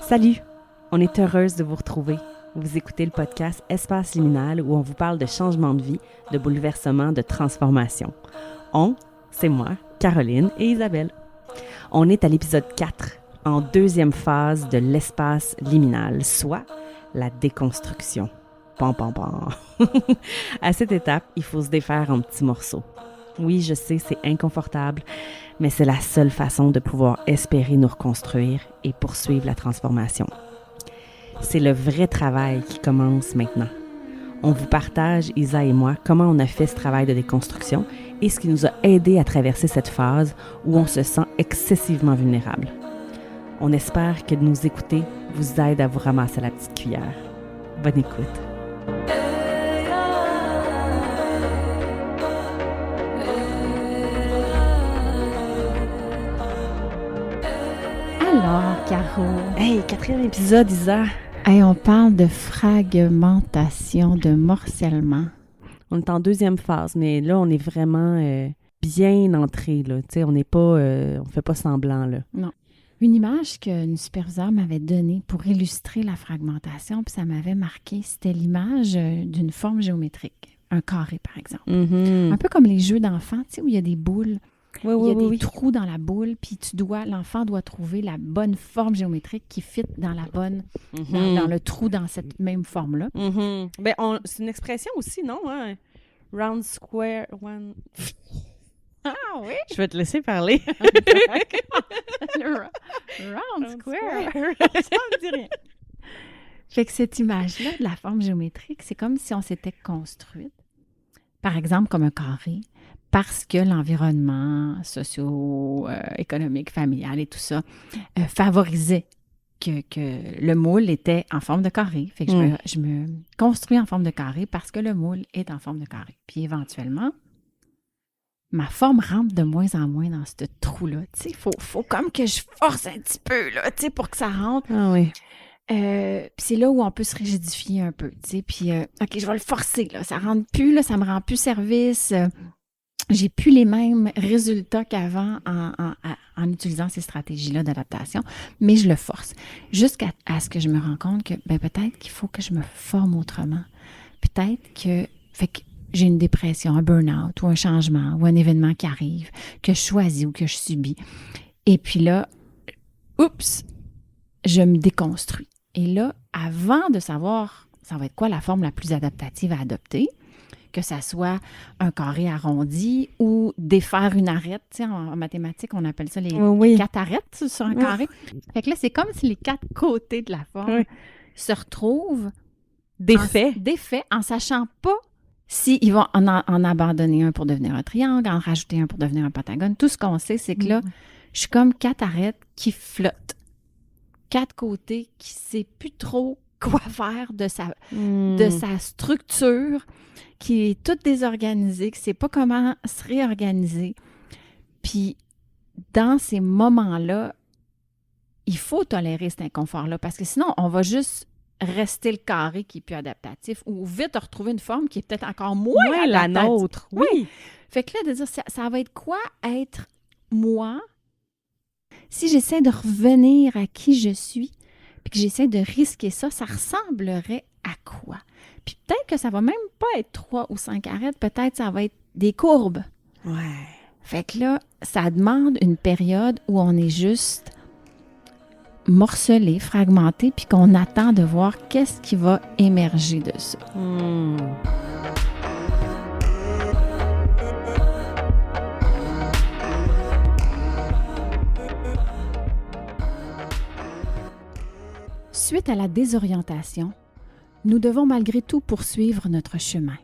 Salut! On est heureuse de vous retrouver. Vous écoutez le podcast Espace Liminal où on vous parle de changement de vie, de bouleversement, de transformation. C'est moi, Caroline et Isabelle. On est à l'épisode 4, en deuxième phase de l'espace liminal, soit la déconstruction. Pam, pam, pam. À cette étape, il faut se défaire en petits morceaux. Oui, je sais, c'est inconfortable, mais c'est la seule façon de pouvoir espérer nous reconstruire et poursuivre la transformation. C'est le vrai travail qui commence maintenant. On vous partage, Isa et moi, comment on a fait ce travail de déconstruction et ce qui nous a aidé à traverser cette phase où on se sent excessivement vulnérable. On espère que de nous écouter vous aide à vous ramasser la petite cuillère. Bonne écoute. Alors, Caro. Hey, 4e épisode, Isa. Hey, on parle de fragmentation, de morcellement. On est en deuxième phase, mais là, on est vraiment bien entré, là. Tu sais, on n'est pas, on fait pas semblant, là. Non. Une image qu'une superviseure m'avait donnée pour illustrer la fragmentation, puis ça m'avait marqué, c'était l'image d'une forme géométrique. Un carré, par exemple. Mm-hmm. Un peu comme les jeux d'enfants, tu sais, où il y a des boules. Oui, Il y a oui, des oui. trous dans la boule, puis l'enfant doit trouver la bonne forme géométrique qui fit dans la bonne, dans le trou dans cette même forme-là. Mm-hmm. Ben, c'est une expression aussi, non? Hein? Round, square, one... Ah oui? Je vais te laisser parler. Round, square. Ça me dit rien. Fait que cette image-là de la forme géométrique, c'est comme si on s'était construite, par exemple comme un carré, parce que l'environnement socio-économique, familial et tout ça favorisait que le moule était en forme de carré. Fait que je me construis en forme de carré parce que le moule est en forme de carré. Puis éventuellement, ma forme rentre de moins en moins dans ce trou-là. Tu sais, faut comme que je force un petit peu, là, tu sais, pour que ça rentre. Ah oui. Puis c'est là où on peut se rigidifier un peu, tu sais. Puis, OK, je vais le forcer, là. Ça rentre plus, là, ça me rend plus service. J'ai plus les mêmes résultats qu'avant en utilisant ces stratégies-là d'adaptation, mais je le force. Jusqu'à ce que je me rende compte que peut-être qu'il faut que je me forme autrement. Peut-être que j'ai une dépression, un burn-out ou un changement ou un événement qui arrive, que je choisis ou que je subis. Et puis là, oups, je me déconstruis. Et là, avant de savoir ça va être quoi la forme la plus adaptative à adopter, que ça soit un carré arrondi ou défaire une arête. Tu sais, en mathématiques, on appelle ça les 4 arêtes sur un carré. Fait que là, c'est comme si les 4 côtés de la forme se retrouvent défaits en sachant pas s'ils vont en abandonner un pour devenir un triangle, en rajouter un pour devenir un pentagone. Tout ce qu'on sait, c'est que là, je suis comme 4 arêtes qui flottent. 4 côtés qui ne sait plus trop quoi faire de sa structure, qui est toute désorganisée, qui ne sait pas comment se réorganiser. Puis, dans ces moments-là, il faut tolérer cet inconfort-là, parce que sinon, on va juste rester le carré qui est plus adaptatif ou vite retrouver une forme qui est peut-être encore moins adaptative. La nôtre, oui. Fait que là, de dire, ça va être quoi être moi si j'essaie de revenir à qui je suis puis que j'essaie de risquer ça ressemblerait à quoi? Puis peut-être que ça va même pas être 3 ou 5 arêtes, peut-être ça va être des courbes. Ouais. Fait que là, ça demande une période où on est juste morcelé, fragmenté, puis qu'on attend de voir qu'est-ce qui va émerger de ça. Suite à la désorientation, nous devons malgré tout poursuivre notre chemin.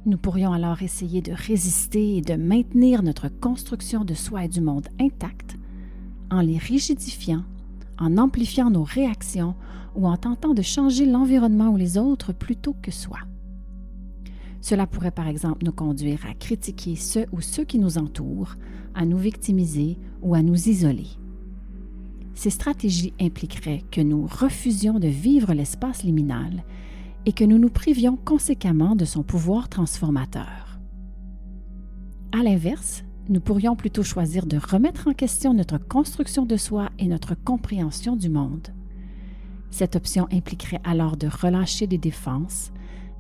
Nous pourrions alors essayer de résister et de maintenir notre construction de soi et du monde intacte en les rigidifiant, en amplifiant nos réactions ou en tentant de changer l'environnement ou les autres plutôt que soi. Cela pourrait par exemple nous conduire à critiquer ceux ou ceux qui nous entourent, à nous victimiser ou à nous isoler. Ces stratégies impliqueraient que nous refusions de vivre l'espace liminal et que nous nous privions conséquemment de son pouvoir transformateur. À l'inverse, nous pourrions plutôt choisir de remettre en question notre construction de soi et notre compréhension du monde. Cette option impliquerait alors de relâcher des défenses,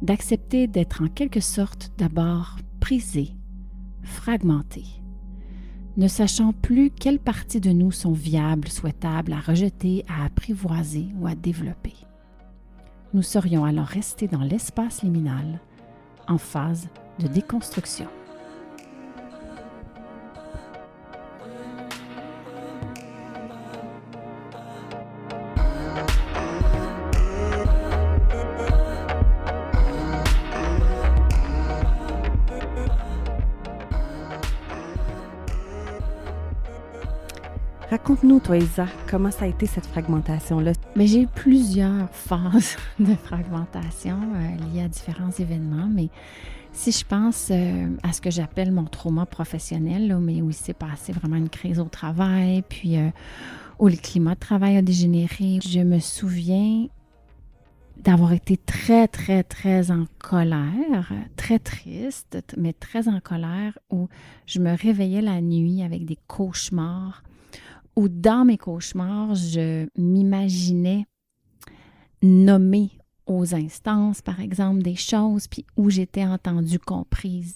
d'accepter d'être en quelque sorte d'abord brisé, fragmenté, ne sachant plus quelles parties de nous sont viables, souhaitables à rejeter, à apprivoiser ou à développer. Nous serions alors restés dans l'espace liminal, en phase de déconstruction. Raconte-nous, toi, Isa, comment ça a été cette fragmentation-là? Mais j'ai eu plusieurs phases de fragmentation liées à différents événements, mais si je pense à ce que j'appelle mon trauma professionnel, là, mais où il s'est passé vraiment une crise au travail, puis où le climat de travail a dégénéré, je me souviens d'avoir été très, très, très en colère, très triste, mais très en colère, où je me réveillais la nuit avec des cauchemars, où dans mes cauchemars, je m'imaginais nommer aux instances, par exemple, des choses, puis où j'étais entendue, comprise.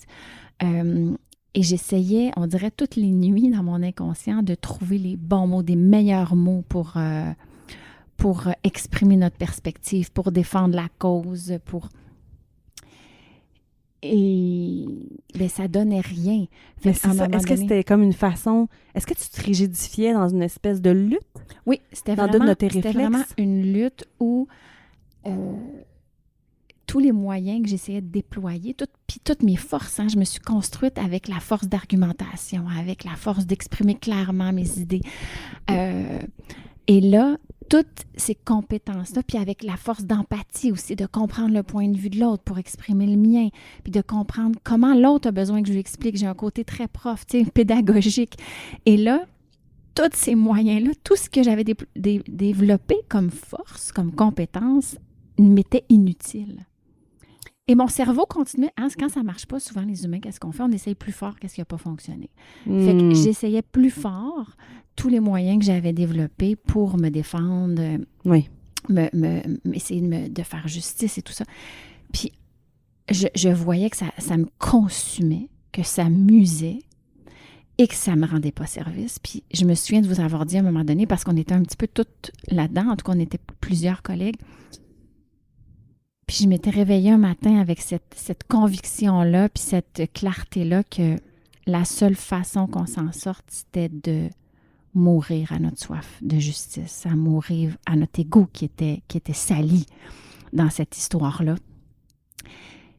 Et j'essayais, on dirait toutes les nuits dans mon inconscient, de trouver les bons mots, des meilleurs mots pour exprimer notre perspective, pour défendre la cause, Et bien, ça donnait rien. Mais c'est ça. Est-ce que c'était comme une façon... Est-ce que tu te rigidifiais dans une espèce de lutte? Oui, c'était vraiment une lutte où tous les moyens que j'essayais de déployer, puis toutes mes forces, je me suis construite avec la force d'argumentation, avec la force d'exprimer clairement mes idées. Et là, toutes ces compétences-là, puis avec la force d'empathie aussi, de comprendre le point de vue de l'autre pour exprimer le mien, puis de comprendre comment l'autre a besoin que je lui explique. J'ai un côté très prof, pédagogique. Et là, tous ces moyens-là, tout ce que j'avais développé comme force, comme compétence, m'était inutile. Et mon cerveau continuait, quand ça ne marche pas, souvent les humains, qu'est-ce qu'on fait? On essaye plus fort qu'est-ce qui n'a pas fonctionné. Fait que j'essayais plus fort tous les moyens que j'avais développés pour me défendre, essayer de faire justice et tout ça. Puis je voyais que ça me consumait, que ça m'usait et que ça ne me rendait pas service. Puis je me souviens de vous avoir dit à un moment donné, parce qu'on était un petit peu toutes là-dedans, en tout cas on était plusieurs collègues, puis je m'étais réveillée un matin avec cette conviction-là, puis cette clarté-là que la seule façon qu'on s'en sorte, c'était de mourir à notre soif de justice, à mourir à notre ego qui était sali dans cette histoire-là.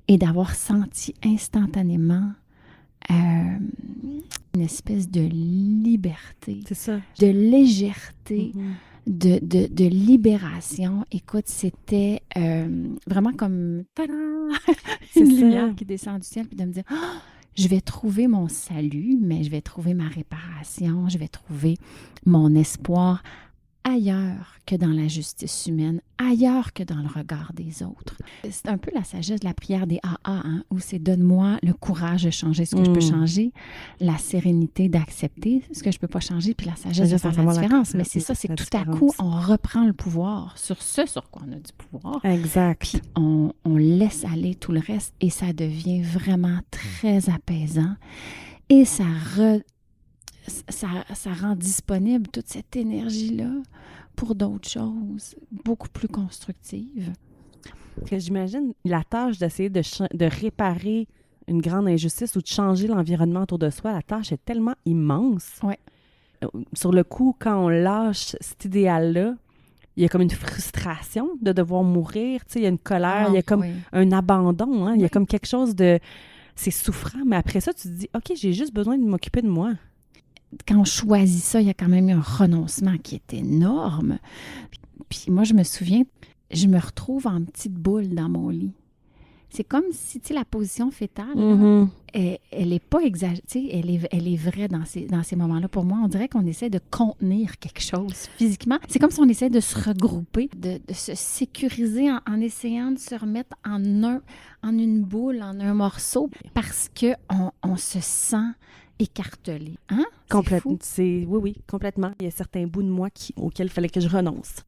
Et d'avoir senti instantanément une espèce de liberté, c'est ça, de légèreté, de libération. Écoute, c'était vraiment comme une lumière qui descend du ciel, puis de me dire je vais trouver mon salut, mais je vais trouver ma réparation, je vais trouver mon espoir ailleurs que dans la justice humaine, ailleurs que dans le regard des autres. C'est un peu la sagesse de la prière des AA, où c'est « donne-moi le courage de changer ce que je peux changer, la sérénité d'accepter ce que je ne peux pas changer, puis la sagesse de faire la différence. » Mais c'est ça, c'est que tout à coup, on reprend le pouvoir sur ce sur quoi on a du pouvoir. Exact. Puis on laisse aller tout le reste et ça devient vraiment très apaisant. Et ça rend disponible toute cette énergie-là pour d'autres choses, beaucoup plus constructives. Que j'imagine la tâche d'essayer de réparer une grande injustice ou de changer l'environnement autour de soi, la tâche est tellement immense. Ouais. Sur le coup, quand on lâche cet idéal-là, il y a comme une frustration de devoir mourir, tu sais, il y a une colère, il y a comme un abandon, il y a comme quelque chose de... C'est souffrant, mais après ça, tu te dis, OK, j'ai juste besoin de m'occuper de moi. Quand on choisit ça, il y a quand même eu un renoncement qui est énorme. Puis moi, je me souviens, je me retrouve en petite boule dans mon lit. C'est comme si, tu sais, la position fétale, elle n'est pas exagérée, tu sais, elle est vraie dans ces moments-là. Pour moi, on dirait qu'on essaie de contenir quelque chose physiquement. C'est comme si on essaie de se regrouper, de se sécuriser en essayant de se remettre en une boule, en un morceau, parce qu'on se sent écartelé. Hein? Complètement. C'est fou. Oui, complètement. Il y a certains bouts de moi auxquels il fallait que je renonce.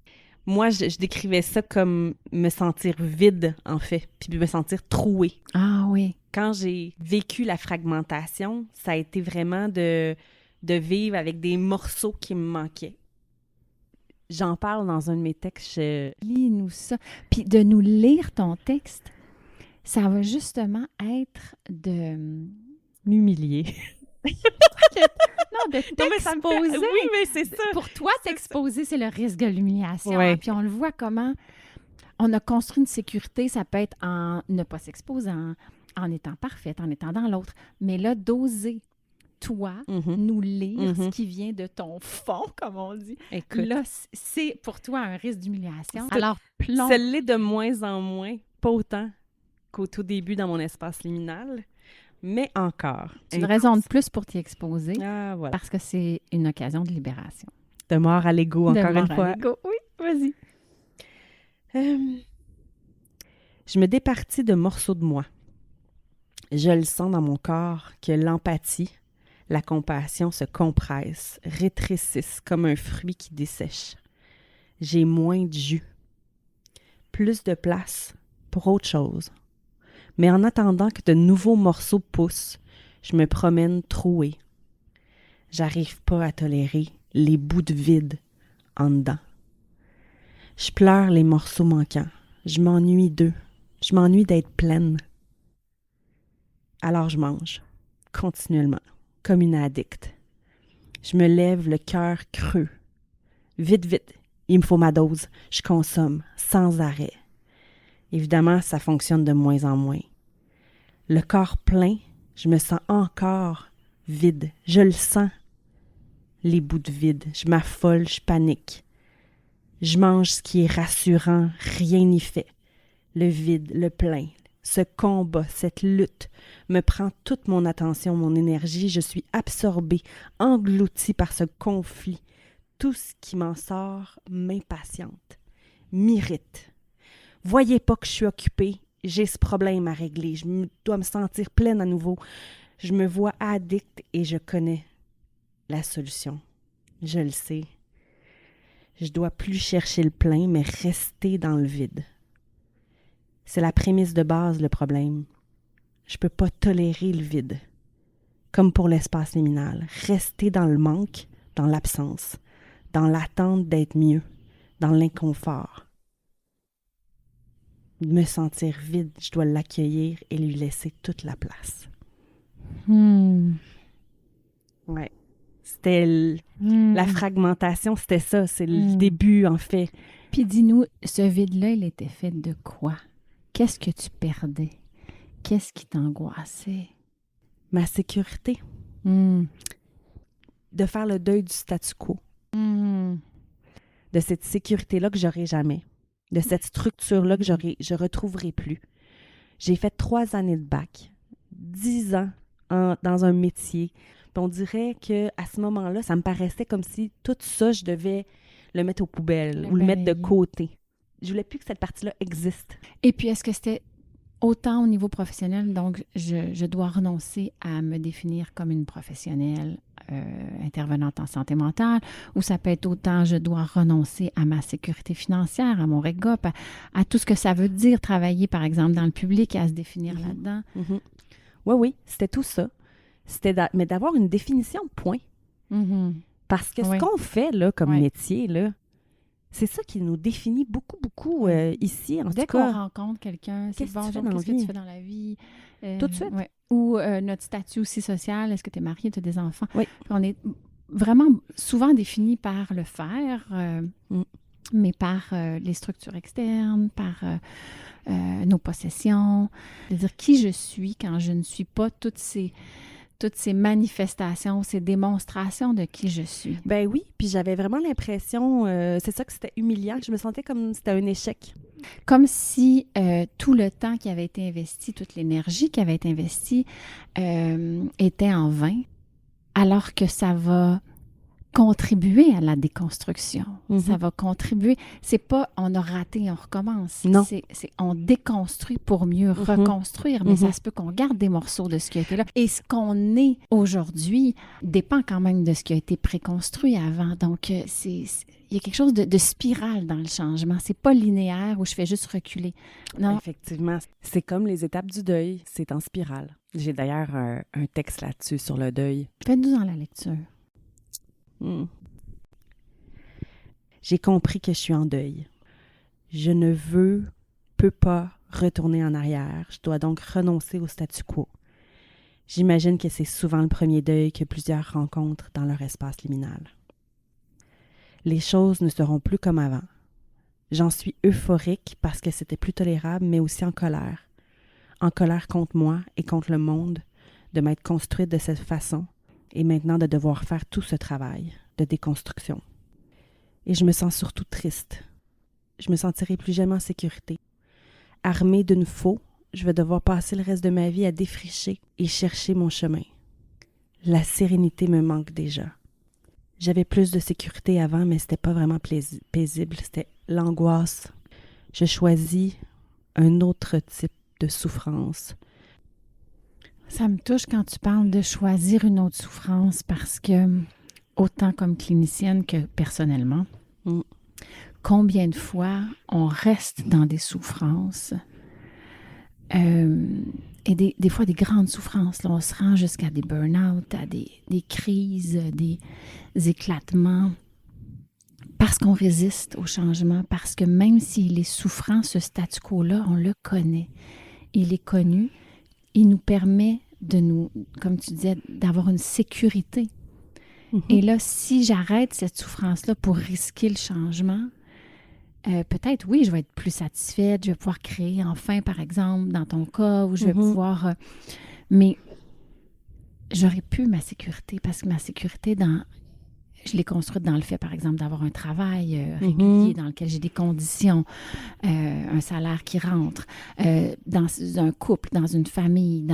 Moi, je décrivais ça comme me sentir vide, en fait, puis me sentir trouée. Ah oui. Quand j'ai vécu la fragmentation, ça a été vraiment de vivre avec des morceaux qui me manquaient. J'en parle dans un de mes textes. Lis-nous ça. Puis de nous lire ton texte, ça va justement être de... m'humilier. Non, de t'exposer. Oui, mais c'est ça. Pour toi, t'exposer, c'est le risque de l'humiliation. Ouais. Puis on le voit comment on a construit une sécurité. Ça peut être en ne pas s'exposer, en étant parfaite, en étant dans l'autre. Mais là, d'oser, toi, nous lire ce qui vient de ton fond, comme on dit. Écoute, là, c'est pour toi un risque d'humiliation. Alors, ça l'est de moins en moins, pas autant qu'au tout début dans mon espace liminal, mais encore. C'est une raison de plus pour t'y exposer, voilà. parce que c'est une occasion de libération. De mort à l'ego, encore une fois. De mort à l'ego, oui, vas-y. Je me départis de morceaux de moi. Je le sens dans mon corps que l'empathie, la compassion se compressent, rétrécissent comme un fruit qui dessèche. J'ai moins de jus, plus de place pour autre chose. Mais en attendant que de nouveaux morceaux poussent, je me promène trouée. J'arrive pas à tolérer les bouts de vide en dedans. Je pleure les morceaux manquants. Je m'ennuie d'eux. Je m'ennuie d'être pleine. Alors je mange, continuellement, comme une addicte. Je me lève le cœur creux. Vite, vite, il me faut ma dose. Je consomme, sans arrêt. Évidemment, ça fonctionne de moins en moins. Le corps plein, je me sens encore vide. Je le sens, les bouts de vide. Je m'affole, je panique. Je mange ce qui est rassurant, rien n'y fait. Le vide, le plein, ce combat, cette lutte me prend toute mon attention, mon énergie. Je suis absorbée, engloutie par ce conflit. Tout ce qui m'en sort m'impatiente, m'irrite. Voyez pas que je suis occupée, j'ai ce problème à régler. Je dois me sentir pleine à nouveau. Je me vois addicte et je connais la solution. Je le sais. Je dois plus chercher le plein, mais rester dans le vide. C'est la prémisse de base, le problème. Je peux pas tolérer le vide. Comme pour l'espace liminal. Rester dans le manque, dans l'absence, dans l'attente d'être mieux, dans l'inconfort. Me sentir vide, je dois l'accueillir et lui laisser toute la place. Ouais. C'était la fragmentation, c'était ça, c'est le début en fait. Puis dis-nous, ce vide-là, il était fait de quoi? Qu'est-ce que tu perdais? Qu'est-ce qui t'angoissait? Ma sécurité. De faire le deuil du statu quo. De cette sécurité-là que j'aurai jamais. De cette structure-là que je retrouverai plus. J'ai fait 3 années de bac, 10 ans dans un métier. Puis on dirait qu'à ce moment-là, ça me paraissait comme si tout ça, je devais le mettre aux poubelles ou le mettre de côté. Je voulais plus que cette partie-là existe. Et puis, est-ce que c'était autant au niveau professionnel, donc je dois renoncer à me définir comme une professionnelle intervenante en santé mentale, ou ça peut être autant je dois renoncer à ma sécurité financière, à mon REGOP, à tout ce que ça veut dire travailler, par exemple, dans le public et à se définir là-dedans? Oui, c'était tout ça. Mais d'avoir une définition, point. Parce que ce qu'on fait là, comme métier, là, c'est ça qui nous définit beaucoup, beaucoup ici, en tout cas. Dès qu'on rencontre quelqu'un, c'est qu'est-ce que tu fais dans la vie? Tout de suite. Ouais. Ou notre statut aussi social, est-ce que tu es marié, tu as des enfants? Oui. On est vraiment souvent défini par le faire, mais par les structures externes, par nos possessions. C'est-à-dire qui je suis quand je ne suis pas toutes ces manifestations, ces démonstrations de qui je suis. Ben oui, puis j'avais vraiment l'impression, c'est ça que c'était humiliant, je me sentais comme c'était un échec. Comme si tout le temps qui avait été investi, toute l'énergie qui avait été investie était en vain, alors que ça va contribuer à la déconstruction. Mhm. Ça va contribuer. C'est pas on a raté, on recommence. Non. C'est on déconstruit pour mieux reconstruire. Mais ça se peut qu'on garde des morceaux de ce qui a été là. Et ce qu'on est aujourd'hui dépend quand même de ce qui a été préconstruit avant. Donc, il y a quelque chose de spirale dans le changement. C'est pas linéaire où je fais juste reculer. Non. Effectivement, c'est comme les étapes du deuil, c'est en spirale. J'ai d'ailleurs un texte là-dessus sur le deuil. Faites-nous dans la lecture. J'ai compris que je suis en deuil. Je ne peux pas retourner en arrière. Je dois donc renoncer au statu quo. J'imagine que c'est souvent le premier deuil que plusieurs rencontrent dans leur espace liminal. Les choses ne seront plus comme avant. J'en suis euphorique parce que c'était plus tolérable, mais aussi en colère. En colère contre moi et contre le monde, de m'être construite de cette façon et maintenant de devoir faire tout ce travail de déconstruction. Et je me sens surtout triste. Je me sentirai plus jamais en sécurité. Armée d'une faux, je vais devoir passer le reste de ma vie à défricher et chercher mon chemin. La sérénité me manque déjà. J'avais plus de sécurité avant, mais c'était pas vraiment paisible. C'était l'angoisse. Je choisis un autre type de souffrance. Ça me touche quand tu parles de choisir une autre souffrance parce que, autant comme clinicienne que personnellement, combien de fois on reste dans des souffrances et des fois des grandes souffrances. Là, on se rend jusqu'à des burn-out, à des crises, des éclatements parce qu'on résiste au changement, parce que même s'il est souffrant, ce statu quo-là, on le connaît. Il est connu. Il nous permet de nous, comme tu disais, d'avoir une sécurité. Et là, si j'arrête cette souffrance-là pour risquer le changement, peut-être, oui, je vais être plus satisfaite, je vais pouvoir créer enfin, par exemple, dans ton cas, où je vais pouvoir... mais j'aurais pu ma sécurité, parce que ma sécurité, je l'ai construite dans le fait, par exemple, d'avoir un travail régulier dans lequel j'ai des conditions, un salaire qui rentre, dans un couple, dans une famille,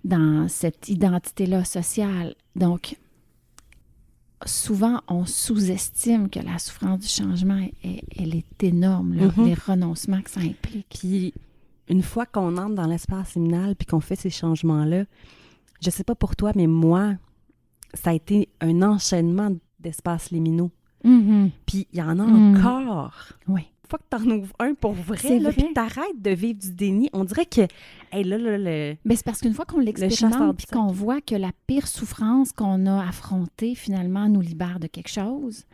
dans cette identité-là sociale. Donc, souvent, on sous-estime que la souffrance du changement, elle est énorme, là, les renoncements que ça implique. Puis, une fois qu'on entre dans l'espace liminal puis qu'on fait ces changements-là, je sais pas pour toi, mais moi, ça a été un enchaînement d'espaces liminaux. Puis, il y en a encore. Oui. Une fois que tu en ouvres un pour vrai, là, puis t'arrêtes de vivre du déni, on dirait que, hey, là, mais c'est parce qu'une fois qu'on l'expérimente puis qu'on voit que la pire souffrance qu'on a affrontée, finalement, nous libère de quelque chose,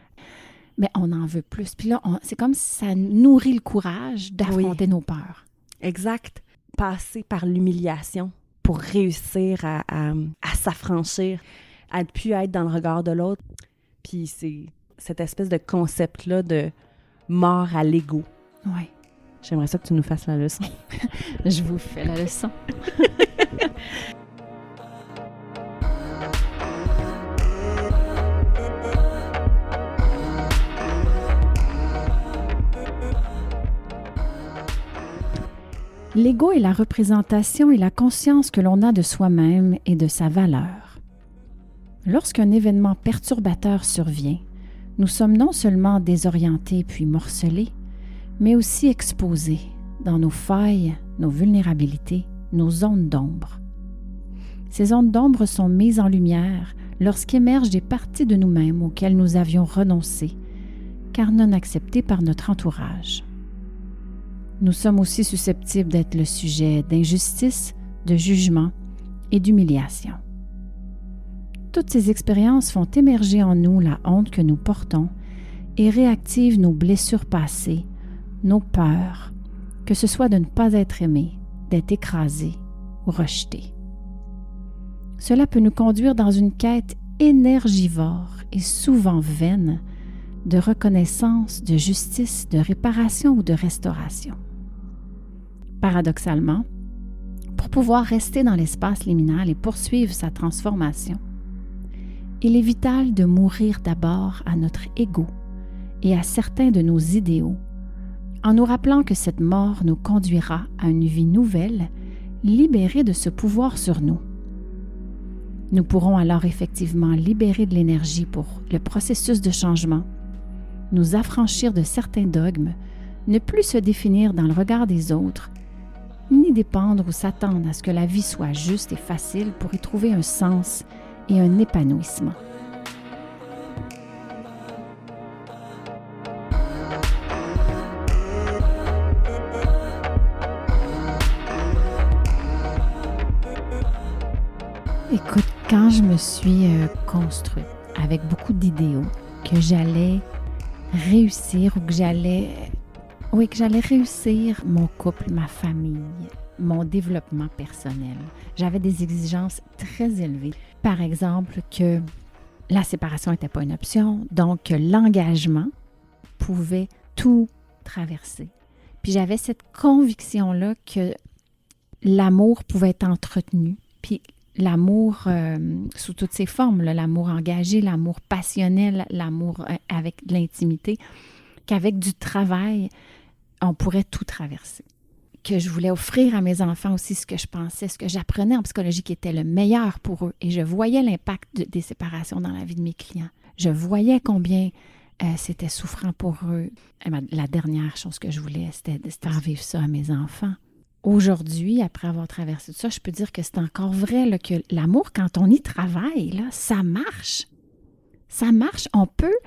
mais on en veut plus. Puis là, c'est comme si ça nourrit le courage d'affronter nos peurs. Exact. Passer par l'humiliation pour réussir à s'affranchir, à ne plus être dans le regard de l'autre. Puis c'est cette espèce de concept-là de mort à l'ego. Oui. J'aimerais ça que tu nous fasses la leçon. Je vous fais la leçon. L'ego est la représentation et la conscience que l'on a de soi-même et de sa valeur. Lorsqu'un événement perturbateur survient, nous sommes non seulement désorientés puis morcelés, mais aussi exposés dans nos failles, nos vulnérabilités, nos zones d'ombre. Ces zones d'ombre sont mises en lumière lorsqu'émergent des parties de nous-mêmes auxquelles nous avions renoncé, car non acceptées par notre entourage. Nous sommes aussi susceptibles d'être le sujet d'injustice, de jugement et d'humiliation. Toutes ces expériences font émerger en nous la honte que nous portons et réactivent nos blessures passées, nos peurs, que ce soit de ne pas être aimé, d'être écrasé ou rejeté. Cela peut nous conduire dans une quête énergivore et souvent vaine de reconnaissance, de justice, de réparation ou de restauration. Paradoxalement, pour pouvoir rester dans l'espace liminal et poursuivre sa transformation, il est vital de mourir d'abord à notre ego et à certains de nos idéaux, en nous rappelant que cette mort nous conduira à une vie nouvelle, libérée de ce pouvoir sur nous. Nous pourrons alors effectivement libérer de l'énergie pour le processus de changement, nous affranchir de certains dogmes, ne plus se définir dans le regard des autres, ni dépendre ou s'attendre à ce que la vie soit juste et facile pour y trouver un sens et un épanouissement. Écoute, quand je me suis construite avec beaucoup d'idéaux, que j'allais réussir ou que j'allais réussir mon couple, ma famille, mon développement personnel, j'avais des exigences très élevées. Par exemple, que la séparation n'était pas une option, donc que l'engagement pouvait tout traverser. Puis j'avais cette conviction-là que l'amour pouvait être entretenu, puis l'amour sous toutes ses formes, là, l'amour engagé, l'amour passionnel, l'amour avec de l'intimité, qu'avec du travail, on pourrait tout traverser. Que je voulais offrir à mes enfants aussi ce que je pensais, ce que j'apprenais en psychologie qui était le meilleur pour eux. Et je voyais l'impact des séparations dans la vie de mes clients. Je voyais combien c'était souffrant pour eux. La dernière chose que je voulais, c'était de faire vivre ça à mes enfants. Aujourd'hui, après avoir traversé tout ça, je peux dire que c'est encore vrai là, que l'amour, quand on y travaille, là, ça marche. Ça marche. On peut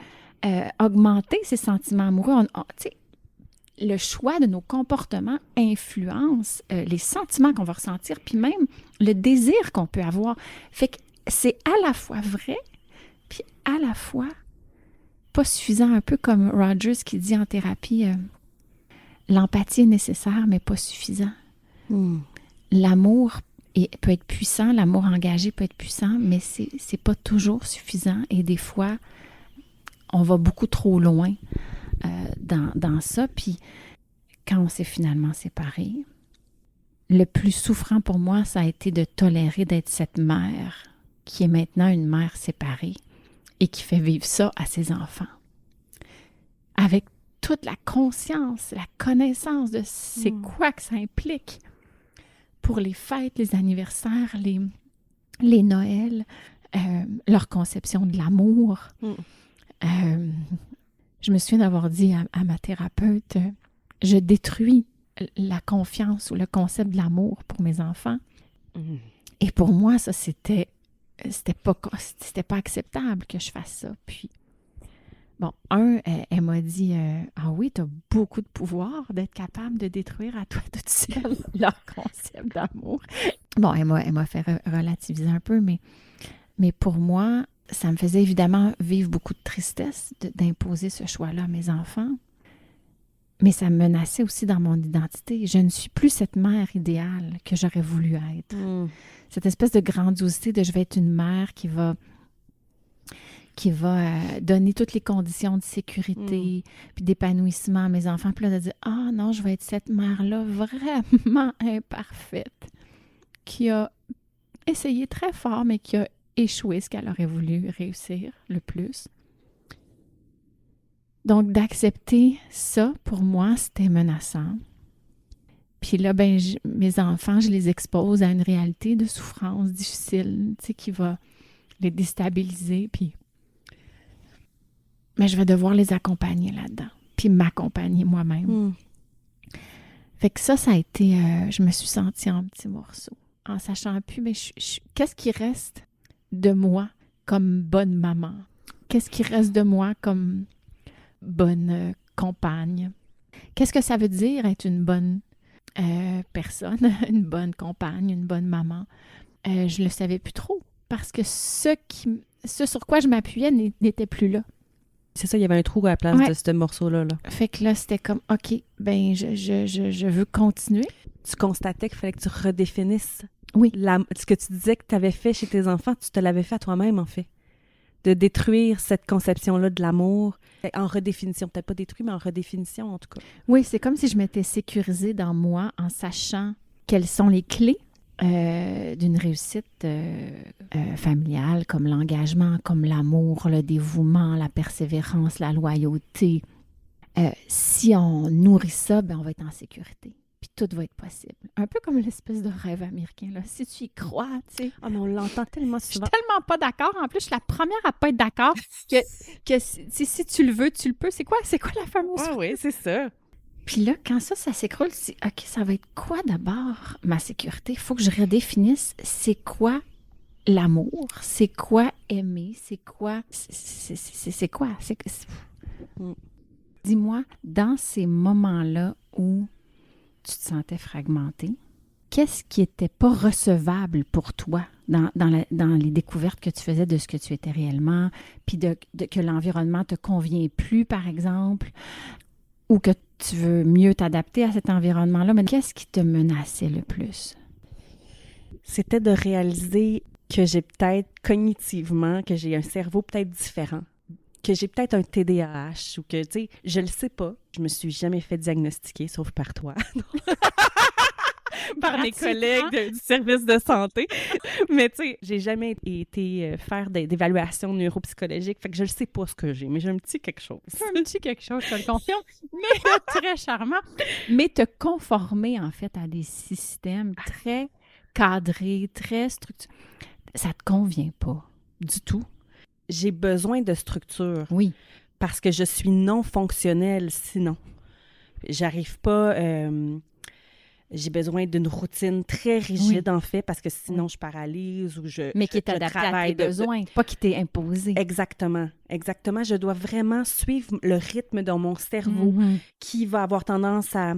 augmenter ses sentiments amoureux. Le choix de nos comportements influence les sentiments qu'on va ressentir, puis même le désir qu'on peut avoir. Fait que c'est à la fois vrai, puis à la fois pas suffisant, un peu comme Rogers qui dit en thérapie, l'empathie est nécessaire, mais pas suffisant. L'amour peut être puissant, l'amour engagé peut être puissant, mais c'est pas toujours suffisant. Et des fois, on va beaucoup trop loin dans ça. Puis, quand on s'est finalement séparés, le plus souffrant pour moi, ça a été de tolérer d'être cette mère qui est maintenant une mère séparée et qui fait vivre ça à ses enfants. Avec toute la conscience, la connaissance de c'est quoi que ça implique pour les fêtes, les anniversaires, les Noëls, leur conception de l'amour. Je me souviens d'avoir dit à ma thérapeute, je détruis la confiance ou le concept de l'amour pour mes enfants. Et pour moi, ça, c'était pas acceptable que je fasse ça. Puis, bon, elle m'a dit, ah oui, tu as beaucoup de pouvoir d'être capable de détruire à toi toute seule leur concept d'amour. Bon, elle m'a fait relativiser un peu, mais pour moi, ça me faisait évidemment vivre beaucoup de tristesse d'imposer ce choix-là à mes enfants. Mais ça me menaçait aussi dans mon identité. Je ne suis plus cette mère idéale que j'aurais voulu être. Cette espèce de grandiosité de je vais être une mère qui va donner toutes les conditions de sécurité puis d'épanouissement à mes enfants. Puis là, de dire, ah non, je vais être cette mère-là vraiment imparfaite qui a essayé très fort, mais qui a échoué ce qu'elle aurait voulu réussir le plus. Donc, d'accepter ça, pour moi, c'était menaçant. Puis là, mes enfants, je les expose à une réalité de souffrance difficile, tu sais, qui va les déstabiliser, puis mais je vais devoir les accompagner là-dedans, puis m'accompagner moi-même. Fait que ça a été, je me suis sentie en petits morceaux, en sachant plus, mais qu'est-ce qui reste de moi comme bonne maman? Qu'est-ce qui reste de moi comme bonne compagne? Qu'est-ce que ça veut dire être une bonne personne, une bonne compagne, une bonne maman? Je le savais plus trop, parce que ce sur quoi je m'appuyais n'était plus là. C'est ça, il y avait un trou à la place de ce morceau-là. Fait que là, c'était comme, OK, je veux continuer. Tu constatais qu'il fallait que tu redéfinisses. Oui. Ce que tu disais que tu avais fait chez tes enfants, tu te l'avais fait à toi-même, en fait. De détruire cette conception-là de l'amour en redéfinition. Peut-être pas détruit, mais en redéfinition, en tout cas. Oui, c'est comme si je m'étais sécurisée dans moi en sachant quelles sont les clés d'une réussite familiale, comme l'engagement, comme l'amour, le dévouement, la persévérance, la loyauté. Si on nourrit ça, on va être en sécurité. Puis tout va être possible. Un peu comme l'espèce de rêve américain, là. Si tu y crois, tu sais. Ah, mais on l'entend tellement Je suis souvent. tellement pas d'accord. En plus, je suis la première à pas être d'accord que si tu le veux, tu le peux. C'est quoi la fameuse phrase? Oui, c'est ça. Puis là, quand ça s'écroule, c'est OK, ça va être quoi d'abord, ma sécurité? Il faut que je redéfinisse c'est quoi l'amour, c'est quoi aimer, c'est quoi. C'est quoi? Dis-moi, dans ces moments-là où tu te sentais fragmenté, qu'est-ce qui n'était pas recevable pour toi dans les découvertes que tu faisais de ce que tu étais réellement, puis que l'environnement ne te convient plus, par exemple, ou que tu veux mieux t'adapter à cet environnement-là, mais qu'est-ce qui te menaçait le plus? C'était de réaliser que j'ai peut-être cognitivement, que j'ai un cerveau peut-être différent, que j'ai peut-être un TDAH ou que, tu sais, je le sais pas. Je me suis jamais fait diagnostiquer, sauf par toi. Par mes collègues du service de santé. Mais tu sais, j'ai jamais été faire d'évaluation neuropsychologique, fait que je ne sais pas ce que j'ai, mais j'ai un petit quelque chose. Un petit quelque chose, je te le confirme, mais très charmant. Mais te conformer, en fait, à des systèmes très cadrés, très structurés, ça ne te convient pas du tout. J'ai besoin de structure. Oui. Parce que je suis non fonctionnelle sinon. J'arrive pas... j'ai besoin d'une routine très rigide, en fait, parce que sinon, je paralyse ou je Mais qui est adaptée à tes besoins, pas qui t'est imposé. Exactement. Exactement. Je dois vraiment suivre le rythme dans mon cerveau qui va avoir tendance à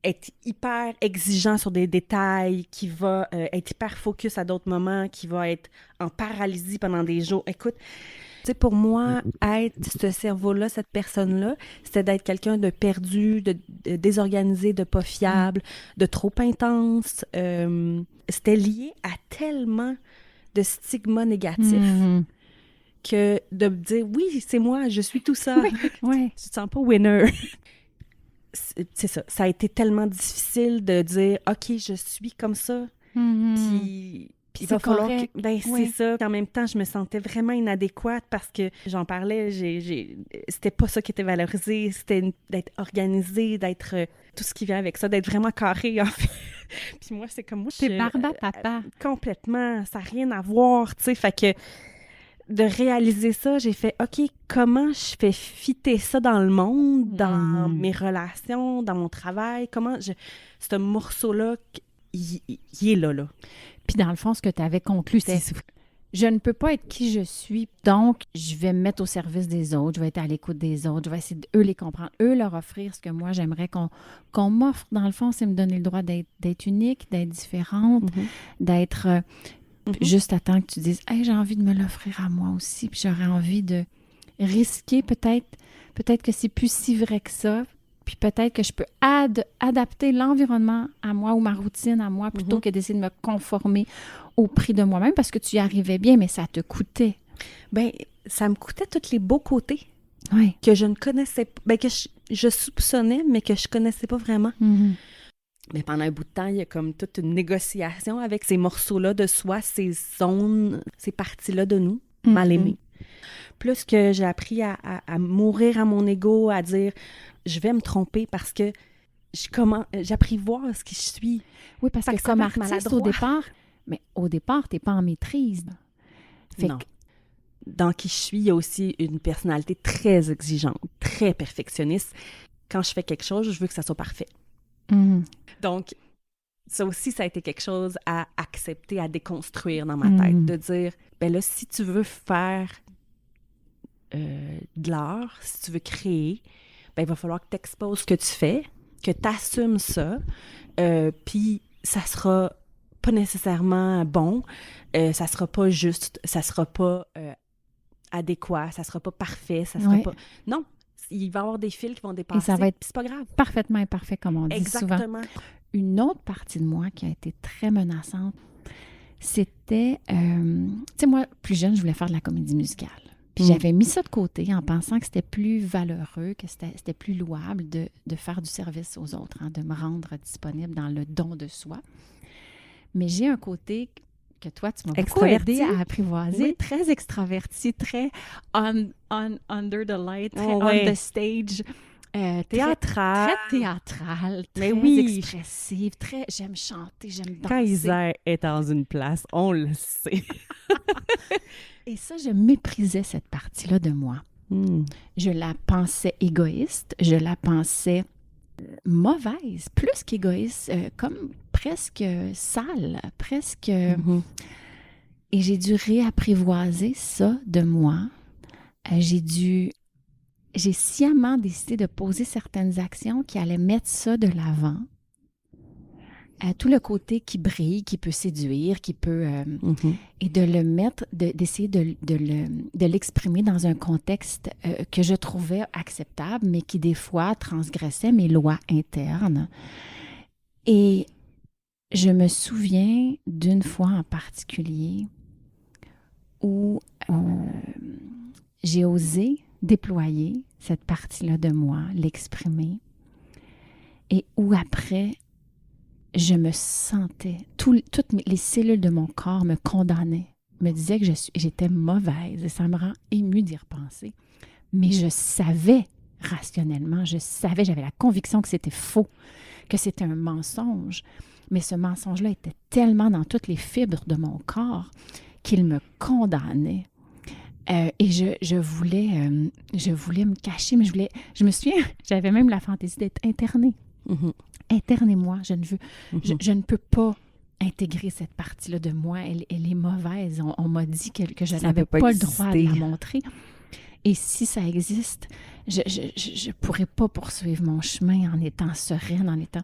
être hyper exigeant sur des détails, qui va être hyper focus à d'autres moments, qui va être en paralysie pendant des jours. Écoute, tu sais, pour moi, être ce cerveau-là, cette personne-là, c'était d'être quelqu'un de perdu, de désorganisé, de pas fiable, de trop intense. C'était lié à tellement de stigmas négatifs que de me dire, oui, c'est moi, je suis tout ça. Oui. Tu te sens pas winner. C'est ça. Ça a été tellement difficile de dire, OK, je suis comme ça. Puis il va falloir que... c'est ça. En même temps, je me sentais vraiment inadéquate parce que j'en parlais, c'était pas ça qui était valorisé, c'était d'être organisé, d'être tout ce qui vient avec ça, d'être vraiment carré, en fait. Puis moi, c'est comme moi, t'es barbe à papa. Complètement. Ça n'a rien à voir, tu sais. Fait que de réaliser ça, j'ai fait, OK, comment je fais fitter ça dans le monde, dans mes relations, dans mon travail? Comment ce morceau-là, il est là. Puis dans le fond, ce que tu avais conclu, c'est je ne peux pas être qui je suis, donc je vais me mettre au service des autres, je vais être à l'écoute des autres, je vais essayer d'eux les comprendre, eux leur offrir ce que moi j'aimerais qu'on m'offre. Dans le fond, c'est me donner le droit d'être unique, d'être différente, d'être juste à temps que tu dises « Hey, j'ai envie de me l'offrir à moi aussi, puis j'aurais envie de risquer peut-être que c'est plus si vrai que ça, puis peut-être que je peux adapter l'environnement à moi ou ma routine à moi plutôt que d'essayer de me conformer au prix de moi-même parce que tu y arrivais bien, mais ça te coûtait. Bien, ça me coûtait tous les beaux côtés que je ne connaissais pas, bien, que je soupçonnais, mais que je connaissais pas vraiment. Mais pendant un bout de temps, il y a comme toute une négociation avec ces morceaux-là de soi, ces zones, ces parties-là de nous, mal aimées. Plus que j'ai appris à mourir à mon ego, à dire je vais me tromper parce que j'apprivoise ce qui je suis. Oui, parce que comme artiste au départ, tu n'es pas en maîtrise. Non. Dans qui je suis, il y a aussi une personnalité très exigeante, très perfectionniste. Quand je fais quelque chose, je veux que ça soit parfait. Donc, ça aussi, ça a été quelque chose à accepter, à déconstruire dans ma tête, de dire, ben là, si tu veux faire de l'art, si tu veux créer, ben il va falloir que tu exposes ce que tu fais, que tu assumes ça, puis ça sera pas nécessairement bon, ça sera pas juste, ça sera pas adéquat, ça sera pas parfait, ça sera pas... Non! Il va y avoir des fils qui vont dépasser. Et ça va être c'est pas grave. Parfaitement imparfait, comme on dit souvent. Exactement. Une autre partie de moi qui a été très menaçante, c'était... tu sais, moi, plus jeune, je voulais faire de la comédie musicale. Puis j'avais mis ça de côté en pensant que c'était plus valeureux, que c'était plus louable de faire du service aux autres, de me rendre disponible dans le don de soi. Mais j'ai un côté... que toi, tu m'as beaucoup aidé à apprivoiser. Oui. Très extraverti, très under the light, très on the stage. Théâtrale. Très théâtrale, très Mais oui. expressive, très... J'aime chanter, j'aime danser. Quand Isa est dans une place, on le sait. Et ça, je méprisais cette partie-là de moi. Je la pensais égoïste, je la pensais mauvaise, plus qu'égoïste, comme presque sale, presque... Et j'ai dû réapprivoiser ça de moi. J'ai sciemment décidé de poser certaines actions qui allaient mettre ça de l'avant. Tout le côté qui brille, qui peut séduire, qui peut... Et de le mettre, d'essayer de l'exprimer dans un contexte que je trouvais acceptable, mais qui des fois transgressait mes lois internes. Et je me souviens d'une fois en particulier où j'ai osé déployer cette partie-là de moi, l'exprimer, et où après, je me sentais, toutes les cellules de mon corps me condamnaient, me disaient que j'étais mauvaise, et ça me rend émue d'y repenser. Mais je savais rationnellement, j'avais la conviction que c'était faux, que c'était un mensonge. Mais ce mensonge-là était tellement dans toutes les fibres de mon corps qu'il me condamnait. Et je voulais me cacher, mais je me souviens, j'avais même la fantaisie d'être internée. Internez-moi, je ne peux pas intégrer cette partie-là de moi, elle est mauvaise. On m'a dit que je n'avais pas le droit de la montrer. Et si ça existe, je ne pourrais pas poursuivre mon chemin en étant sereine, en étant...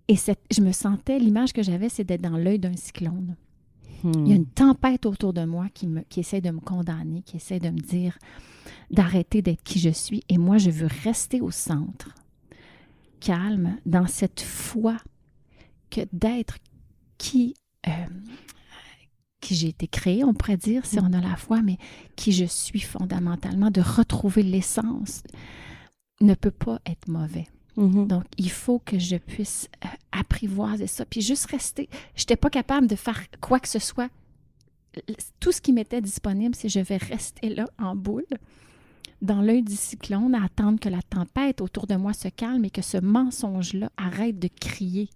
Et je me sentais, l'image que j'avais, c'est d'être dans l'œil d'un cyclone. Il y a une tempête autour de moi qui essaie de me condamner, qui essaie de me dire d'arrêter d'être qui je suis. Et moi, je veux rester au centre, calme, dans cette foi que d'être qui j'ai été créée, on pourrait dire, si on a la foi, mais qui je suis fondamentalement, de retrouver l'essence, ne peut pas être mauvais. Donc, il faut que je puisse apprivoiser ça, puis juste rester. Je n'étais pas capable de faire quoi que ce soit. Tout ce qui m'était disponible, c'est je vais rester là, en boule, dans l'œil du cyclone, à attendre que la tempête autour de moi se calme et que ce mensonge-là arrête de crier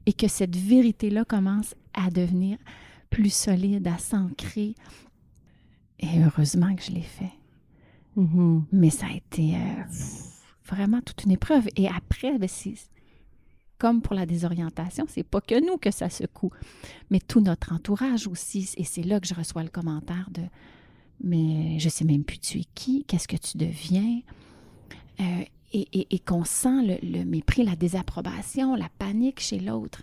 et que cette vérité-là commence à devenir plus solide, à s'ancrer. Et heureusement que je l'ai fait. Mais ça a été... vraiment toute une épreuve. Et après, c'est comme pour la désorientation, c'est pas que nous que ça secoue, mais tout notre entourage aussi. Et c'est là que je reçois le commentaire de « Mais je sais même plus tu es qui, qu'est-ce que tu deviens? » Et qu'on sent le mépris, la désapprobation, la panique chez l'autre.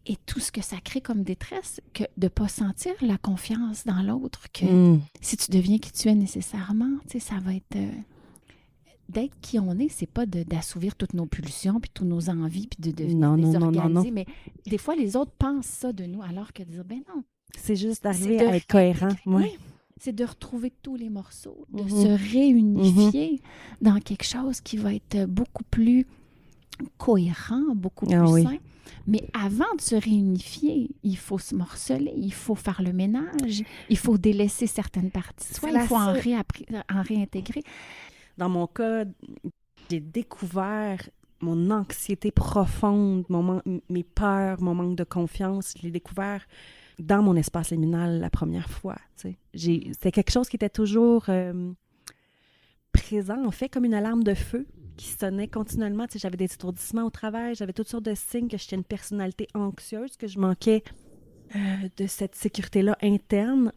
Et tout ce que ça crée comme détresse, que de ne pas sentir la confiance dans l'autre, que si tu deviens qui tu es nécessairement, tu sais, ça va être... d'être qui on est, c'est pas d'assouvir toutes nos pulsions puis toutes nos envies puis de devenir désorganisé. Mais des fois, les autres pensent ça de nous, alors que de dire, ben non. C'est juste d'arriver à être cohérent. Oui. C'est de retrouver tous les morceaux, de se réunifier dans quelque chose qui va être beaucoup plus cohérent, beaucoup plus sain. Mais avant de se réunifier, il faut se morceler, il faut faire le ménage, il faut délaisser certaines parties de soi, il faut en réintégrer. Dans mon cas, j'ai découvert mon anxiété profonde, mes peurs, mon manque de confiance. Je l'ai découvert dans mon espace liminal la première fois. C'était quelque chose qui était toujours présent, en fait, comme une alarme de feu qui sonnait continuellement. J'avais des étourdissements au travail, j'avais toutes sortes de signes que j'étais une personnalité anxieuse, que je manquais de cette sécurité-là interne.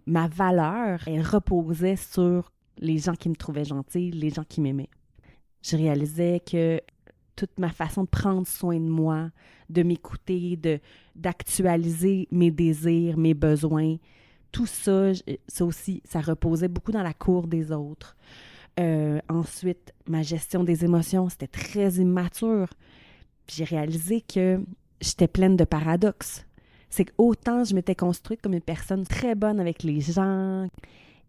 Ma valeur, elle reposait sur les gens qui me trouvaient gentille, les gens qui m'aimaient. Je réalisais que toute ma façon de prendre soin de moi, de m'écouter, d'actualiser mes désirs, mes besoins, tout ça, ça aussi, ça reposait beaucoup dans la cour des autres. Ensuite, ma gestion des émotions, c'était très immature. Puis j'ai réalisé que j'étais pleine de paradoxes. C'est qu'autant je m'étais construite comme une personne très bonne avec les gens.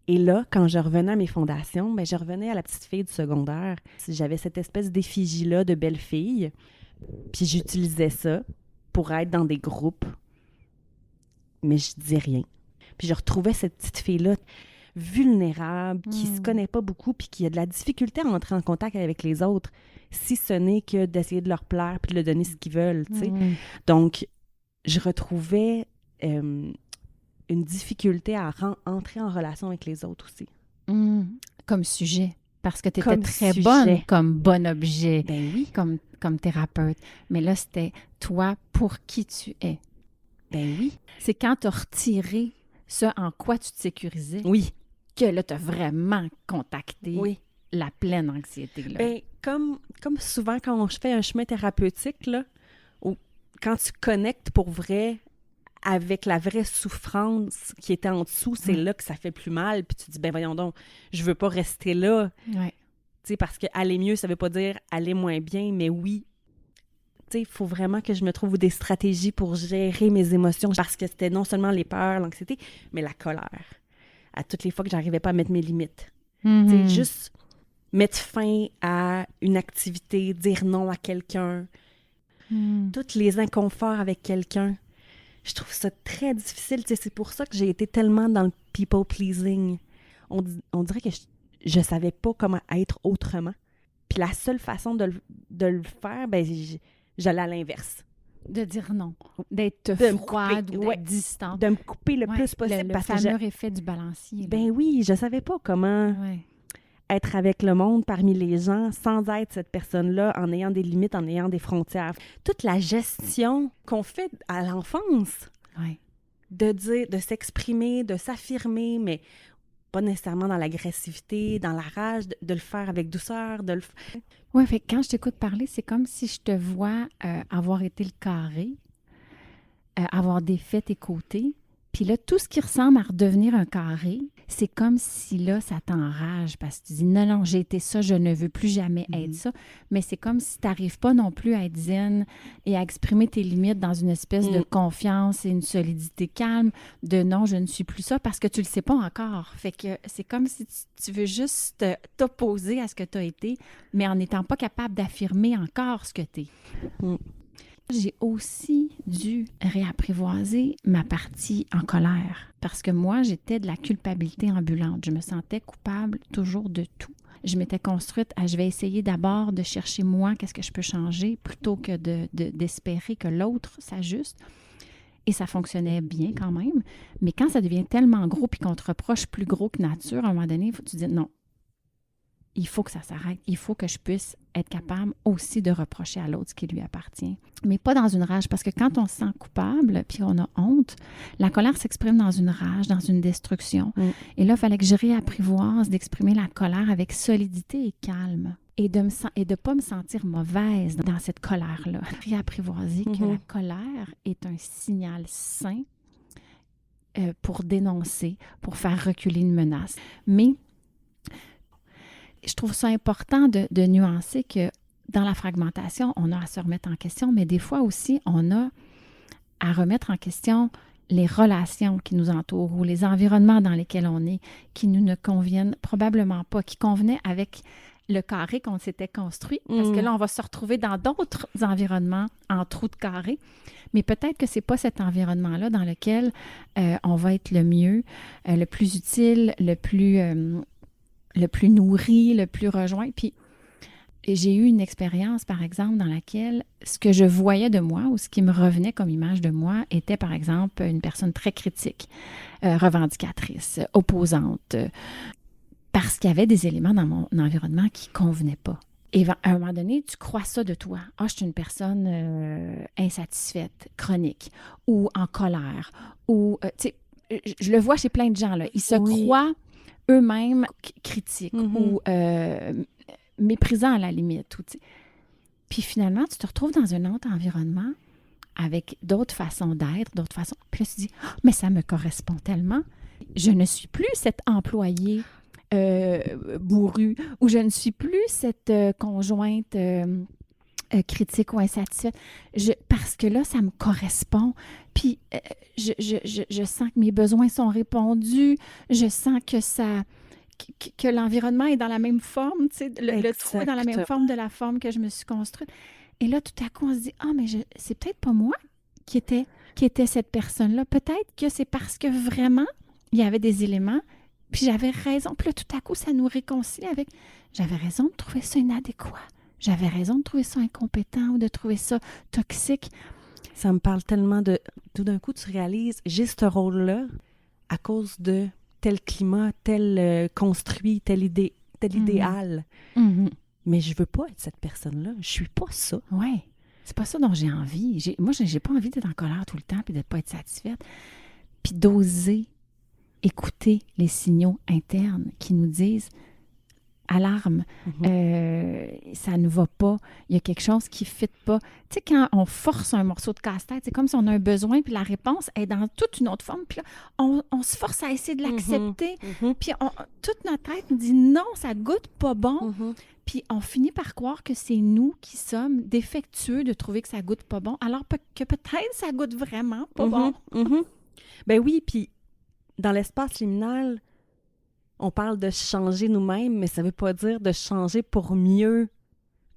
Et là, quand je revenais à mes fondations, je revenais à la petite fille du secondaire. J'avais cette espèce d'effigie-là de belle fille. Puis j'utilisais ça pour être dans des groupes. Mais je disais rien. Puis je retrouvais cette petite fille-là vulnérable, qui se connaît pas beaucoup, puis qui a de la difficulté à entrer en contact avec les autres, si ce n'est que d'essayer de leur plaire puis de leur donner ce qu'ils veulent, tu sais. Donc, je retrouvais une difficulté à entrer en relation avec les autres aussi. Comme sujet. Parce que tu étais Comme très sujet. bonne comme bon objet, Ben oui. comme thérapeute. Mais là, c'était toi pour qui tu es. Ben oui. C'est quand tu as retiré ce en quoi tu te sécurisais Oui. que là, tu as vraiment contacté Oui. la pleine anxiété. Là. Ben, comme souvent quand on fait un chemin thérapeutique, là, ou quand tu connectes pour vrai avec la vraie souffrance qui était en dessous, c'est là que ça fait plus mal. Puis tu dis, ben voyons donc, je veux pas rester là. Ouais. Tu sais, parce que aller mieux, ça veut pas dire aller moins bien, mais oui. Tu sais, il faut vraiment que je me trouve des stratégies pour gérer mes émotions, parce que c'était non seulement les peurs, l'anxiété, mais la colère. À toutes les fois que j'arrivais pas à mettre mes limites. Tu sais, juste mettre fin à une activité, dire non à quelqu'un, tous les inconforts avec quelqu'un. Je trouve ça très difficile. Tu sais, c'est pour ça que j'ai été tellement dans le people-pleasing. On dirait que je savais pas comment être autrement. Puis la seule façon de le faire, ben j'allais à l'inverse. De dire non, d'être De me froide couper, ou ouais, d'être distante. De me couper le plus possible. Le parce que fameux effet du balancier. Là. ben oui, je savais pas comment Ouais. être avec le monde, parmi les gens, sans être cette personne-là, en ayant des limites, en ayant des frontières. Toute la gestion qu'on fait à l'enfance, Ouais. de dire, de s'exprimer, de s'affirmer, mais pas nécessairement dans l'agressivité, dans la rage, de le faire avec douceur, Oui, fait que quand je t'écoute parler, c'est comme si je te vois avoir été le carré, avoir défait tes côtés, puis là, tout ce qui ressemble à redevenir un carré, c'est comme si là, ça t'enrage parce que tu dis non, non, j'ai été ça, je ne veux plus jamais être ça. Mais c'est comme si tu n'arrives pas non plus à être zen et à exprimer tes limites dans une espèce de confiance et une solidité calme de non, je ne suis plus ça parce que tu le sais pas encore. Fait que c'est comme si tu veux juste t'opposer à ce que tu as été, mais en n'étant pas capable d'affirmer encore ce que tu es. J'ai aussi dû réapprivoiser ma partie en colère parce que moi, j'étais de la culpabilité ambulante. Je me sentais coupable toujours de tout. Je m'étais construite à je vais essayer d'abord de chercher moi qu'est-ce que je peux changer plutôt que d'espérer que l'autre s'ajuste. Et ça fonctionnait bien quand même. Mais quand ça devient tellement gros puis qu'on te reproche plus gros que nature, à un moment donné, il faut que tu dises non. Il faut que ça s'arrête. Il faut que je puisse être capable aussi de reprocher à l'autre ce qui lui appartient. Mais pas dans une rage, parce que quand on se sent coupable puis on a honte, la colère s'exprime dans une rage, dans une destruction. Et là, il fallait que je réapprivoise d'exprimer la colère avec solidité et calme. Et de ne pas me sentir mauvaise dans cette colère-là. Réapprivoiser que la colère est un signal sain pour dénoncer, pour faire reculer une menace. Mais je trouve ça important de nuancer que dans la fragmentation, on a à se remettre en question, mais des fois aussi, on a à remettre en question les relations qui nous entourent ou les environnements dans lesquels on est, qui nous ne conviennent probablement pas, qui convenaient avec le carré qu'on s'était construit, parce que là, on va se retrouver dans d'autres environnements en trous de carré, mais peut-être que c'est pas cet environnement-là dans lequel on va être le mieux, le plus utile, le plus nourri, le plus rejoint. Puis, j'ai eu une expérience, par exemple, dans laquelle ce que je voyais de moi ou ce qui me revenait comme image de moi était, par exemple, une personne très critique, revendicatrice, opposante, parce qu'il y avait des éléments dans mon environnement qui ne convenaient pas. Et à un moment donné, tu crois ça de toi. Ah, je suis une personne insatisfaite, chronique, ou en colère, ou, tu sais, je le vois chez plein de gens, là. Ils se croient eux-mêmes critiques ou méprisants à la limite. Puis finalement, tu te retrouves dans un autre environnement avec d'autres façons d'être, d'autres façons. Puis là, tu te dis, oh, mais ça me correspond tellement. Je ne suis plus cette employée bourrue ou je ne suis plus cette conjointe critique ou insatisfaite. Parce que là, ça me correspond. Puis je sens que mes besoins sont répondus. Je sens que que l'environnement est dans la même forme, tu sais, le trou est dans la même forme de la forme que je me suis construite. Et là, tout à coup, on se dit, ah, mais c'est peut-être pas moi qui était cette personne-là. Peut-être que c'est parce que vraiment, il y avait des éléments, Puis j'avais raison. Puis là, tout à coup, ça nous réconcilie avec... J'avais raison de trouver ça inadéquat. J'avais raison de trouver ça incompétent ou de trouver ça toxique. Ça me parle tellement de... Tout d'un coup, tu réalises, j'ai ce rôle-là à cause de tel climat, tel construit, tel idéal. Mm-hmm. Mais je veux pas être cette personne-là. Je suis pas ça. Oui. C'est pas ça dont j'ai envie. Moi, j'ai pas envie d'être en colère tout le temps puis de pas être satisfaite. Puis d'oser écouter les signaux internes qui nous disent alarme, ça ne va pas, il y a quelque chose qui ne fit pas. Tu sais, quand on force un morceau de casse-tête, c'est comme si on a un besoin, puis la réponse est dans toute une autre forme, puis là, on se force à essayer de l'accepter, puis toute notre tête nous dit non, ça goûte pas bon, puis on finit par croire que c'est nous qui sommes défectueux de trouver que ça goûte pas bon, alors que peut-être ça goûte vraiment pas bon. Ben oui, puis dans l'espace liminal, on parle de changer nous-mêmes, mais ça ne veut pas dire de changer pour mieux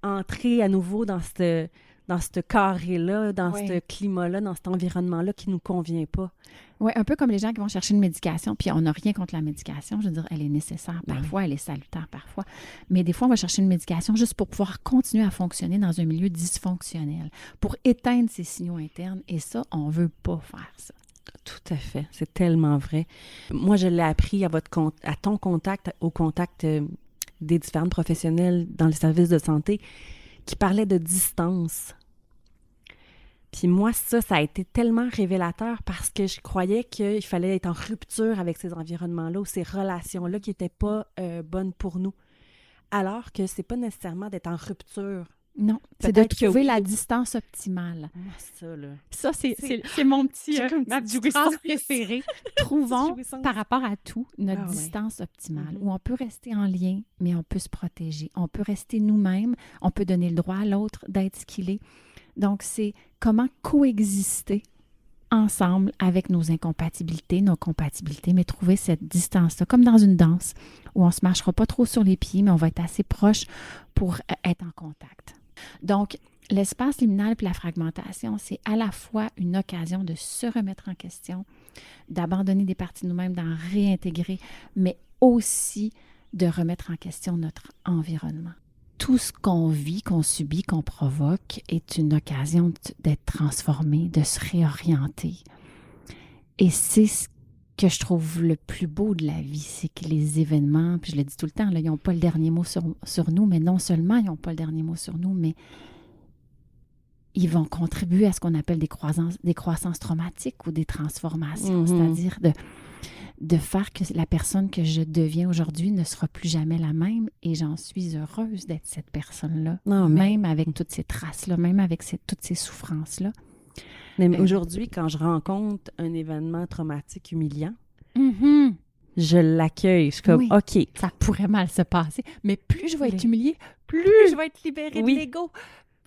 entrer à nouveau dans ce carré-là, dans ce climat-là, dans cet environnement-là qui ne nous convient pas. Oui, un peu comme les gens qui vont chercher une médication, puis on n'a rien contre la médication. Je veux dire, elle est nécessaire parfois, elle est salutaire parfois. Mais des fois, on va chercher une médication juste pour pouvoir continuer à fonctionner dans un milieu dysfonctionnel, pour éteindre ces signaux internes. Et ça, on ne veut pas faire ça. Tout à fait. C'est tellement vrai. Moi, je l'ai appris à ton contact, au contact des différents professionnels dans les services de santé qui parlaient de distance. Puis moi, ça a été tellement révélateur parce que je croyais qu'il fallait être en rupture avec ces environnements-là ou ces relations-là qui n'étaient pas bonnes pour nous. Alors que c'est pas nécessairement d'être en rupture. Non, c'est de trouver la distance optimale. Moi, ça, là. Ça, c'est mon petit ma petite phrase préférée. Trouvons, par rapport à tout, notre distance optimale, où on peut rester en lien, mais on peut se protéger. On peut rester nous-mêmes, on peut donner le droit à l'autre d'être ce qu'il est. Donc, c'est comment coexister ensemble avec nos incompatibilités, nos compatibilités, mais trouver cette distance-là, comme dans une danse, où on ne se marchera pas trop sur les pieds, mais on va être assez proche pour être en contact. Donc, l'espace liminal puis la fragmentation, c'est à la fois une occasion de se remettre en question, d'abandonner des parties de nous-mêmes, d'en réintégrer, mais aussi de remettre en question notre environnement. Tout ce qu'on vit, qu'on subit, qu'on provoque est une occasion d'être transformé, de se réorienter. Et c'est ce que je trouve le plus beau de la vie, c'est que les événements, puis je le dis tout le temps, là, ils n'ont pas le dernier mot sur nous, mais non seulement ils n'ont pas le dernier mot sur nous, mais ils vont contribuer à ce qu'on appelle des croissances traumatiques ou des transformations, c'est-à-dire de faire que la personne que je deviens aujourd'hui ne sera plus jamais la même, et j'en suis heureuse d'être cette personne-là, même avec toutes ces traces-là, même avec toutes ces souffrances-là. Mais aujourd'hui, quand je rencontre un événement traumatique humiliant, je l'accueille. Je suis comme, OK. Ça pourrait mal se passer, mais plus je vais être humiliée, plus je vais être libérée de l'ego.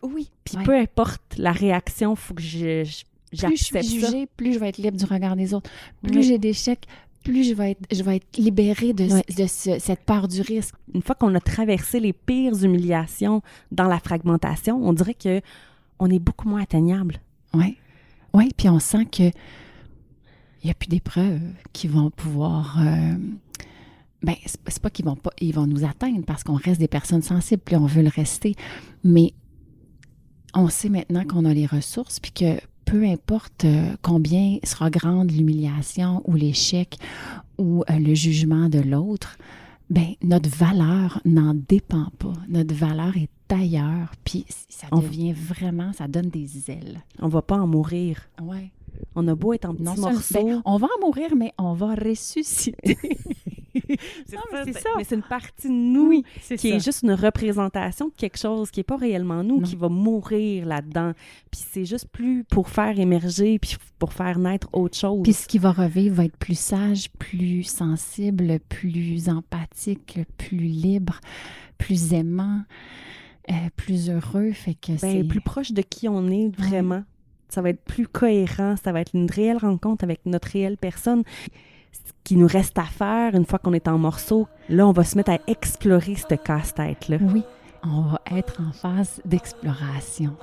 Oui. Puis peu importe la réaction, il faut que j'accepte ça. Plus je suis jugée, plus je vais être libre du regard des autres. Plus j'ai d'échecs, plus je vais être libérée de cette peur du risque. Une fois qu'on a traversé les pires humiliations dans la fragmentation, on dirait qu'on est beaucoup moins atteignable. Oui, puis on sent qu'il n'y a plus d'épreuves qui vont pouvoir... c'est pas qu'ils vont nous atteindre parce qu'on reste des personnes sensibles, puis on veut le rester. Mais on sait maintenant qu'on a les ressources, puis que peu importe combien sera grande l'humiliation ou l'échec ou le jugement de l'autre, notre valeur n'en dépend pas. Notre valeur est ailleurs, puis ça devient vraiment, ça donne des ailes. On va pas en mourir. Oui. On a beau être en petits morceaux. On va en mourir, mais on va ressusciter. C'est ça. Mais c'est une partie de nous qui est juste une représentation de quelque chose qui n'est pas réellement nous, qui va mourir là-dedans. Puis c'est juste plus pour faire émerger, puis pour faire naître autre chose. Puis ce qui va revivre va être plus sage, plus sensible, plus empathique, plus libre, plus aimant, plus heureux. Fait que c'est plus proche de qui on est vraiment. Ça va être plus cohérent, ça va être une réelle rencontre avec notre réelle personne. Ce qui nous reste à faire, une fois qu'on est en morceaux, là, on va se mettre à explorer ce casse-tête-là. Oui, on va être en phase d'exploration.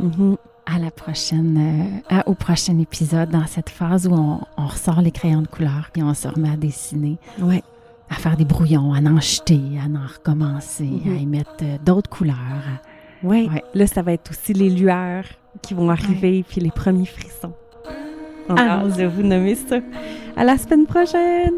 À la prochaine, au prochain épisode, dans cette phase où on ressort les crayons de couleur et on se remet à dessiner. Oui. à faire des brouillons, à en jeter, à en recommencer, à y mettre d'autres couleurs. Oui, Ouais. là, ça va être aussi les lueurs qui vont arriver, puis les premiers frissons. On a hâte de vous nommer ça. À la semaine prochaine!